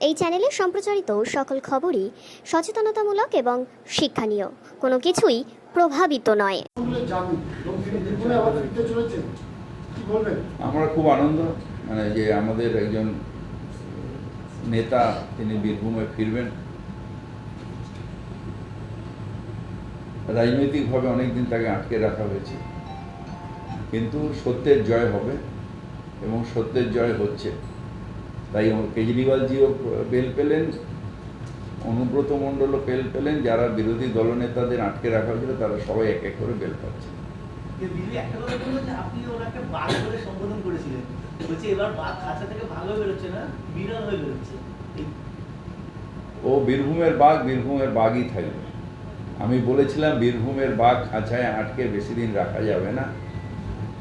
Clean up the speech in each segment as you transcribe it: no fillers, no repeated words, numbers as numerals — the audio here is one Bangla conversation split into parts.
এই চ্যানেলে সম্প্রচারিত সকল খবরই সচেতনতামূলক এবং শিক্ষণীয়, কোনো কিছুই প্রভাবিত নয়। আমরা খুব আনন্দ যে আমাদের একজন নেতা তিনি বীরভূমে ফিরবেন। রাজনৈতিকভাবে অনেকদিন তাকে আটকে রাখা হয়েছে, কিন্তু সত্যের জয় হবে এবং সত্যের জয় হচ্ছে। তাই কেজরিওয়ালজিও বেল পেলেন, অনুব্রত মণ্ডলও বেল পেলেন, যারা বিরোধী দলনেতাদের আটকে রাখা হয়েছিল তারা সবাই এক এক করে বেল পাচ্ছে। ও বীরভূমের বাঘ, বীরভূমের বাঘই থাকবে। আমি বলেছিলাম বীরভূমের বাঘ খাঁচায় আটকে বেশি দিন রাখা যাবে না।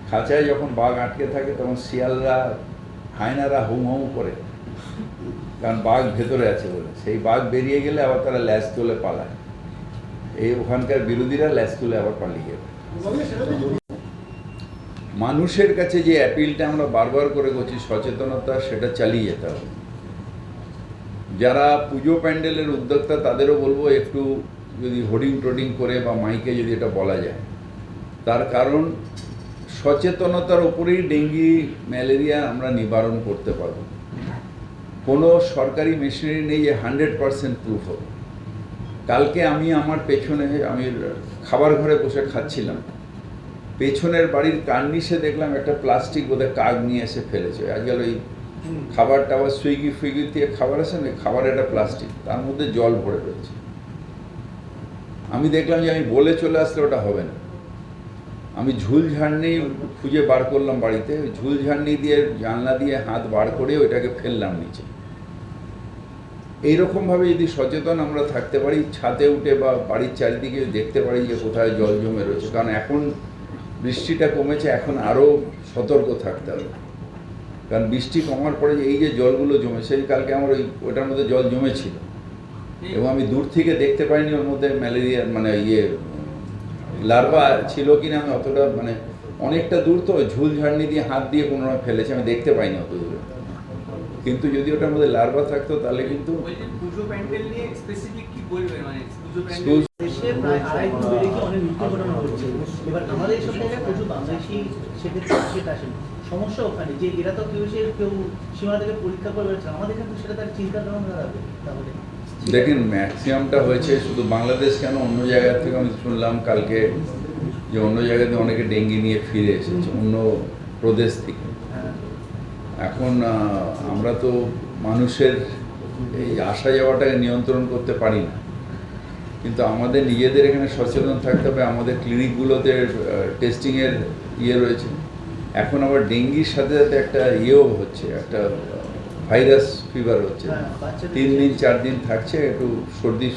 খাঁচায় যখন বাঘ আটকে থাকে তখন শিয়ালরা, হায়নারা হুম হুম করে, কারণ বাঘ ভেতরে আছে বলে। সেই বাঘ বেরিয়ে গেলে আবার তারা ল্যাস তুলে পালায়। এই ওখানকার বিরোধীরা ল্যাস তুলে আবার পালিয়ে যাবে। মানুষের কাছে যে অ্যাপিলটা আমরা বারবার করে করছি সচেতনতা, সেটা চালিয়ে যেতে হবে। যারা পুজো প্যান্ডেলের উদ্যোক্তা তাদেরও বলবো একটু যদি হোর্ডিং টোডিং করে বা মাইকে যদি এটা বলা যায়। তার কারণ সচেতনতার উপরেই ডেঙ্গি ম্যালেরিয়া আমরা নিবারণ করতে পারব। কোনো সরকারি মেশিনারি নেই যে 100% প্রুফ হবে। কালকে আমি আমার পেছনে, আমি খাবার ঘরে বসে খাচ্ছিলাম, পেছনের বাড়ির কার্নিশে দেখলাম একটা প্লাস্টিক বোধহয় কাক নিয়ে এসে ফেলেছে। আজকাল ওই খাবার টাবার সুইগি ফুইগি দিয়ে খাবার আসে না, খাবার একটা প্লাস্টিক, তার মধ্যে জল ভরে রয়েছে। আমি দেখলাম যে আমি বলে চলে আসলে ওটা হবে না। আমি ঝুলঝাড়নি খুঁজে বার করলাম বাড়িতে, ঝুলঝাড়নি দিয়ে জানলা দিয়ে হাত বার করে ওইটাকে ফেললাম নিচে। এইরকমভাবে যদি সচেতন আমরা থাকতে পারি, ছাদে উঠে বা বাড়ির চারিদিকে দেখতে পারি যে কোথায় জল জমে রয়েছে, কারণ এখন বৃষ্টিটা কমেছে, এখন আরও সতর্ক থাকতে হবে। কারণ বৃষ্টি কমার পরে এই যে জলগুলো জমেছে, কালকে আমার ওটার মধ্যে জল জমেছিল এবং আমি দূর থেকে দেখতে পাইনি ওর মধ্যে ম্যালেরিয়া লার্ভা ছিল কিনা। আমি অতটা অনেকটা দূর তো ঝুলঝাড়নি দিয়ে হাত দিয়ে কোনো ফেলেছে, আমি দেখতে পাইনি অত দূরে। কিন্তু যদি ওটার মধ্যে লার্ভা থাকতো তাহলে কিন্তু সমস্যা ওখানে যে এরা তো কেউ সীমা থেকে পরীক্ষা করে বেড়াচ্ছে, আমাদের কিন্তু সেটা তার চিন্তা ধারণা দাঁড়াবে। তাহলে দেখেন ম্যাক্সিমামটা হয়েছে শুধু বাংলাদেশ কেন, অন্য জায়গা থেকে আমি শুনলাম কালকে যে অন্য জায়গাতে অনেকে ডেঙ্গি নিয়ে ফিরে এসেছে অন্য প্রদেশ থেকে। এখন আমরা তো মানুষের এই আসা যাওয়াটাকে নিয়ন্ত্রণ করতে পারি না, কিন্তু আমাদের নিজেদের এখানে সচেতন থাকতে হবে। আমাদের ক্লিনিকগুলোতে টেস্টিংয়ের রয়েছে। এখন আবার ডেঙ্গির সাথে সাথে একটা হচ্ছে, একটা ভাইরাস ফিভার হচ্ছে, 3 দিন 4 দিন থাকছে, একটু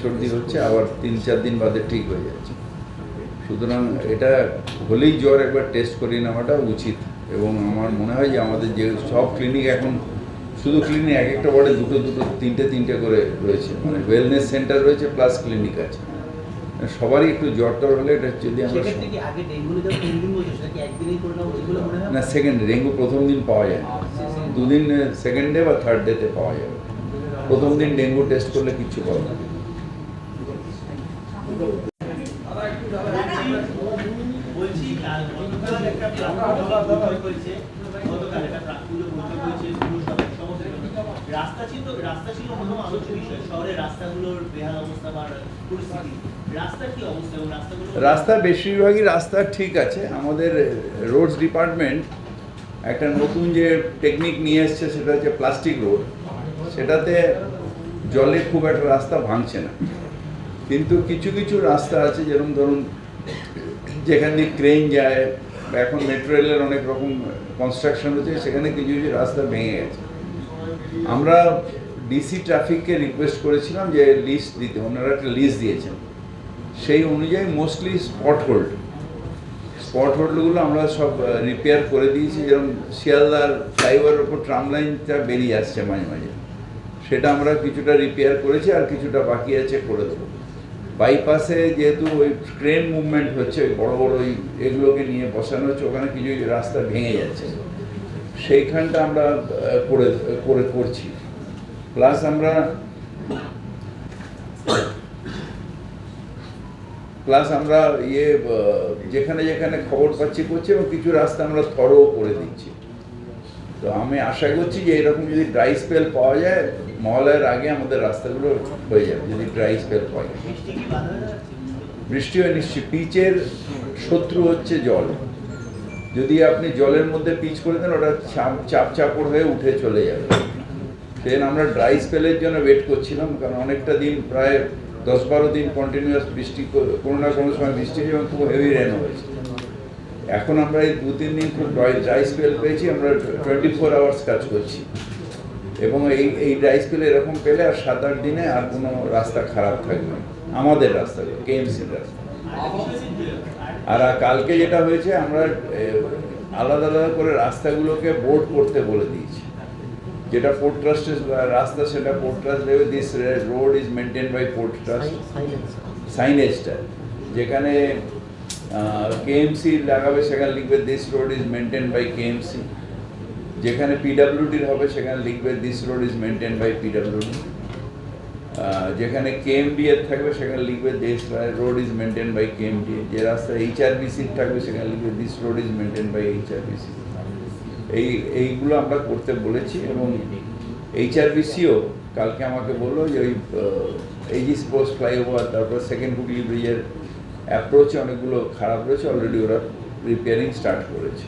সর্দি হচ্ছে, আবার 3-4 দিন বাদে ঠিক হয়ে যাচ্ছে। সুতরাং এটা হলেই জ্বর একবার টেস্ট করিয়ে নেওয়াটা উচিত। এবং আমার মনে হয় যে আমাদের যে সব ক্লিনিক এখন, শুধু ক্লিনিক এক একটা ওয়ার্ডে দুটো তিনটে করে রয়েছে, ওয়েলনেস সেন্টার রয়েছে প্লাস ক্লিনিক আছে। সবারই একটু জ্বর টর হলে এটা যদি আমরা না, সেকেন্ড ডেঙ্গু প্রথম দিন পাওয়া যায় না, 2 দিন সেকেন্ড ডে বা থার্ড ডেতে পাওয়া যাবে। প্রথম দিন ডেঙ্গু টেস্ট করলে কিচ্ছু পাবে না। রাস্তা বেশিরভাগই রাস্তা ঠিক আছে। আমাদের রোডস ডিপার্টমেন্ট একটা নতুন যে টেকনিক নিয়ে এসছে, সেটা হচ্ছে প্লাস্টিক রোড। সেটাতে জলে খুব একটা রাস্তা ভাঙছে না, কিন্তু কিছু কিছু রাস্তা আছে, যেরকম ধরুন যেখান দিয়ে ক্রেন যায় বা এখন মেট্রো রেলের অনেক রকম কনস্ট্রাকশন হচ্ছে, সেখানে কিছু কিছু রাস্তা ভেঙে গেছে। আমরা ডিসি ট্রাফিককে রিকোয়েস্ট করেছিলাম যে লিস্ট দিতে, ওনারা একটা লিস্ট দিয়েছেন। সেই অনুযায়ী মোস্টলি স্পট হোল্ডগুলো আমরা সব রিপেয়ার করে দিয়েছি। যেরকম শিয়ালদার ফ্লাইওভারের ওপর ট্রাম লাইনটা বেরিয়ে আসছে মাঝে মাঝে, সেটা আমরা কিছুটা রিপেয়ার করেছি, আর কিছুটা বাকি আছে, করে দেবো। বাইপাসে যেহেতু ওই ট্রেন মুভমেন্ট হচ্ছে, বড় বড় এগুলোকে নিয়ে বসানো হচ্ছে, ওখানে কিছু রাস্তা ভেঙে যাচ্ছে, সেইখানটা আমরা করছি। প্লাস আমরা যেখানে যেখানে খবর পাচ্ছি করছি এবং কিছু রাস্তা আমরা থরও করে দিচ্ছি। তো আমি আশা করছি যে এরকম যদি ড্রাই স্পেল পাওয়া যায় মহালয়ের আগে আমাদের রাস্তাগুলো হয়ে যাবে, যদি ড্রাই স্পেল পাওয়া যায়। বৃষ্টি কি বাধা হয়ে যাচ্ছে? বৃষ্টি হয় নিশ্চয়ই। পিচের শত্রু হচ্ছে জল। যদি আপনি জলের মধ্যে পিচ করে দেন ওটা চাপ চাপড় হয়ে উঠে চলে যাবে। সেদিন আমরা ড্রাই স্পেলের জন্য ওয়েট করছিলাম, কারণ অনেকটা দিন প্রায় 10-12 দিন কন্টিনিউয়াস বৃষ্টি, কোনো না কোনো সময় বৃষ্টি এবং খুব হেভি রেন হয়েছে। এখন আমরা এই 2-3 দিন খুব ড্রাই স্পেল পেয়েছি, আমরা 24 আওয়ার্স কাজ করছি এবং এই ড্রাই স্পেল এরকম পেলে আর 7-8 দিনে আর কোনো রাস্তা খারাপ থাকবে না, আমাদের রাস্তাগুলো, কেএমসির রাস্তা। আর কালকে যেটা হয়েছে আমরা আলাদা আলাদা করে রাস্তাগুলোকে বোর্ড করতে বলে দিয়েছি। যেটা পোর্ট ট্রাস্টের রাস্তা সেটা পোর্ট ট্রাস্ট দেবে, this road is maintain by port trust. সাইনেজটা যেখানে কেএমসি লাগাবে সেখানে লিখবে this road is maintain by KMC. যেখানে পিডাব্লিউডির হবে সেখানে লিখবে this road is maintain by PWD. যেখানে কেএমডিএর থাকবে সেখানে লিখবে this road is maintain by KMDA. যে রাস্তা এইচআরবিসির থাকবে সেখানে লিখবে this road is maintain by HRBC. এইগুলো আমরা করতে বলেছি এবং এইচআরবিসিও কালকে আমাকে বললো যে ওই এইজিস পোস্ট ফ্লাইওভার, তারপর সেকেন্ড হুগলি ব্রিজের অ্যাপ্রোচে অনেকগুলো খারাপ রয়েছে, অলরেডি ওরা রিপেয়ারিং স্টার্ট করেছে।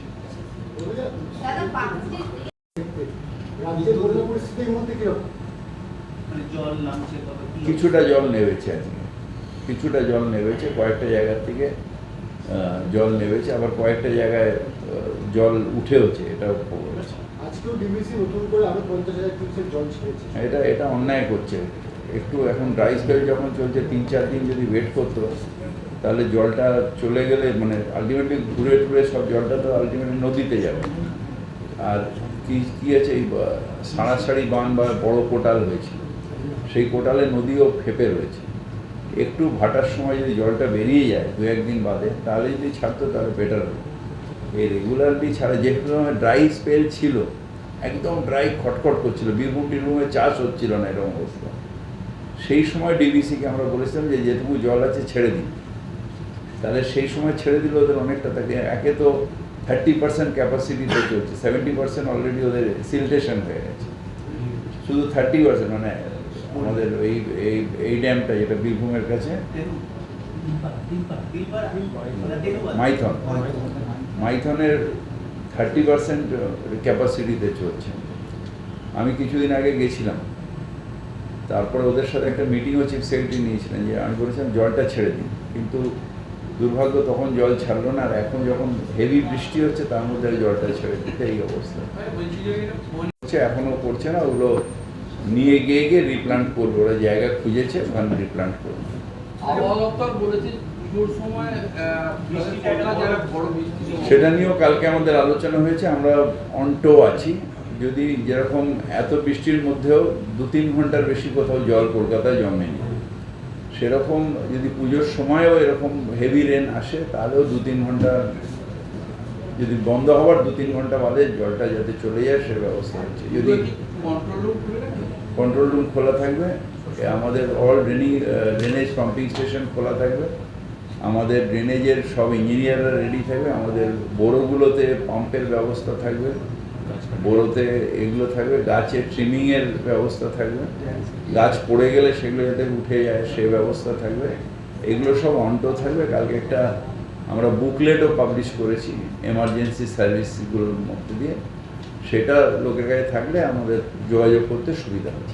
মানে জল নামছে কবে কি? কিছুটা জল নেমেছে আজকে, কিছুটা জল নেমেছে, কয়েকটা জায়গা থেকে জল নেমেছে, আবার কয়েকটা জায়গায় জল উঠেওছে, এটাও খবর আছে। আজকেও ডিবিসি নতুন করে আরো 50,000 কিউসেক জল ছেড়েছে। এটা অন্যায় করছে। একটু এখন ড্রাই স্পেল যখন চলছে 3-4 দিন যদি ওয়েট করতো তাহলে জলটা চলে গেলে মানে আলটিমেটলি ঘুরে টুরে সব জলটা তো আলটিমেটলি নদীতে যাবে। আর কি আছে, এই সাড়াসাড়ি বান বা বড় কোটাল হয়েছে, সেই কোটালে নদীও ফেপে রয়েছে। একটু ভাটার সময় যদি জলটা বেরিয়ে যায় 2-1 দিন বাদে, তাহলে যদি ছাড়তো তাহলে বেটার হতো। এই রেগুলারলি ছাড়া, যে সময় ড্রাই স্পেল ছিল একদম ড্রাই খটখট করছিল, বীরভূমে চাষ হচ্ছিল না এরকম অবস্থা, সেই সময় ডিবিসিকে আমরা বলেছিলাম যে যেটুকু জল আছে ছেড়ে দিন। তাহলে সেই সময় ছেড়ে দিলে ওদের অনেকটা থাকে। একে তো 30% ক্যাপাসিটিতে চলছে, 70% অলরেডি ওদের সিলটেশন হয়ে গেছে, শুধু 30% মানে আমাদের এই ড্যামটা যেটা বীরভূমের কাছে মাইথনের 30% ক্যাপাসিটিতে চলছে। আমি কিছুদিন আগে গেছিলাম, তারপরে ওদের সাথে একটা মিটিংও চিফ সেক্রেটারি নিয়েছিলেন, যে আমি বলেছিলাম জলটা ছেড়ে দিন, কিন্তু দুর্ভাগ্য তখন জল ছাড়লো না। আর এখন যখন হেভি বৃষ্টি হচ্ছে তার মধ্যে জলটা ছেড়ে দিতে এই অবস্থা হচ্ছে, এখনও করছে না। ওগুলো নিয়ে গিয়ে রিপ্লান্ট করবে, ওরা জায়গা খুঁজেছে ওখানে রিপ্লান্ট করবে। সেটা নিয়েও কালকে আমাদের আলোচনা হয়েছে, আমরা অন্টো আছি। যদি যেরকম এত বৃষ্টির মধ্যেও 2-3 ঘন্টার বেশি কোথাও জল কলকাতায় জমেনি, সেরকম যদি পুজোর সময়ও এরকম হেভি রেন আসে তাহলেও 2-3 ঘন্টা, যদি বন্ধ হওয়ার 2-3 ঘন্টা বাদে জলটা যাতে চলে যায় সে ব্যবস্থা হচ্ছে। যদি কন্ট্রোল রুম খোলা থাকবে, আমাদের অল ড্রেনেজ পাম্পিং স্টেশন খোলা থাকবে, আমাদের ড্রেনেজের সব ইঞ্জিনিয়াররা রেডি থাকবে, আমাদের বোরোগুলোতে পাম্পের ব্যবস্থা থাকবে, বোরোতে এগুলো থাকবে, গাছের ট্রিমিংয়ের ব্যবস্থা থাকবে, গাছ পড়ে গেলে সেগুলো যাতে উঠে যায় সে ব্যবস্থা থাকবে। এগুলো সব অন্টো থাকবে। কালকে একটা আমরা বুকলেটও পাবলিশ করেছি এমার্জেন্সি সার্ভিসগুলোর মধ্যে দিয়ে, সেটা লোকের কাছে থাকলে আমাদের যোগাযোগ করতে সুবিধা হবে।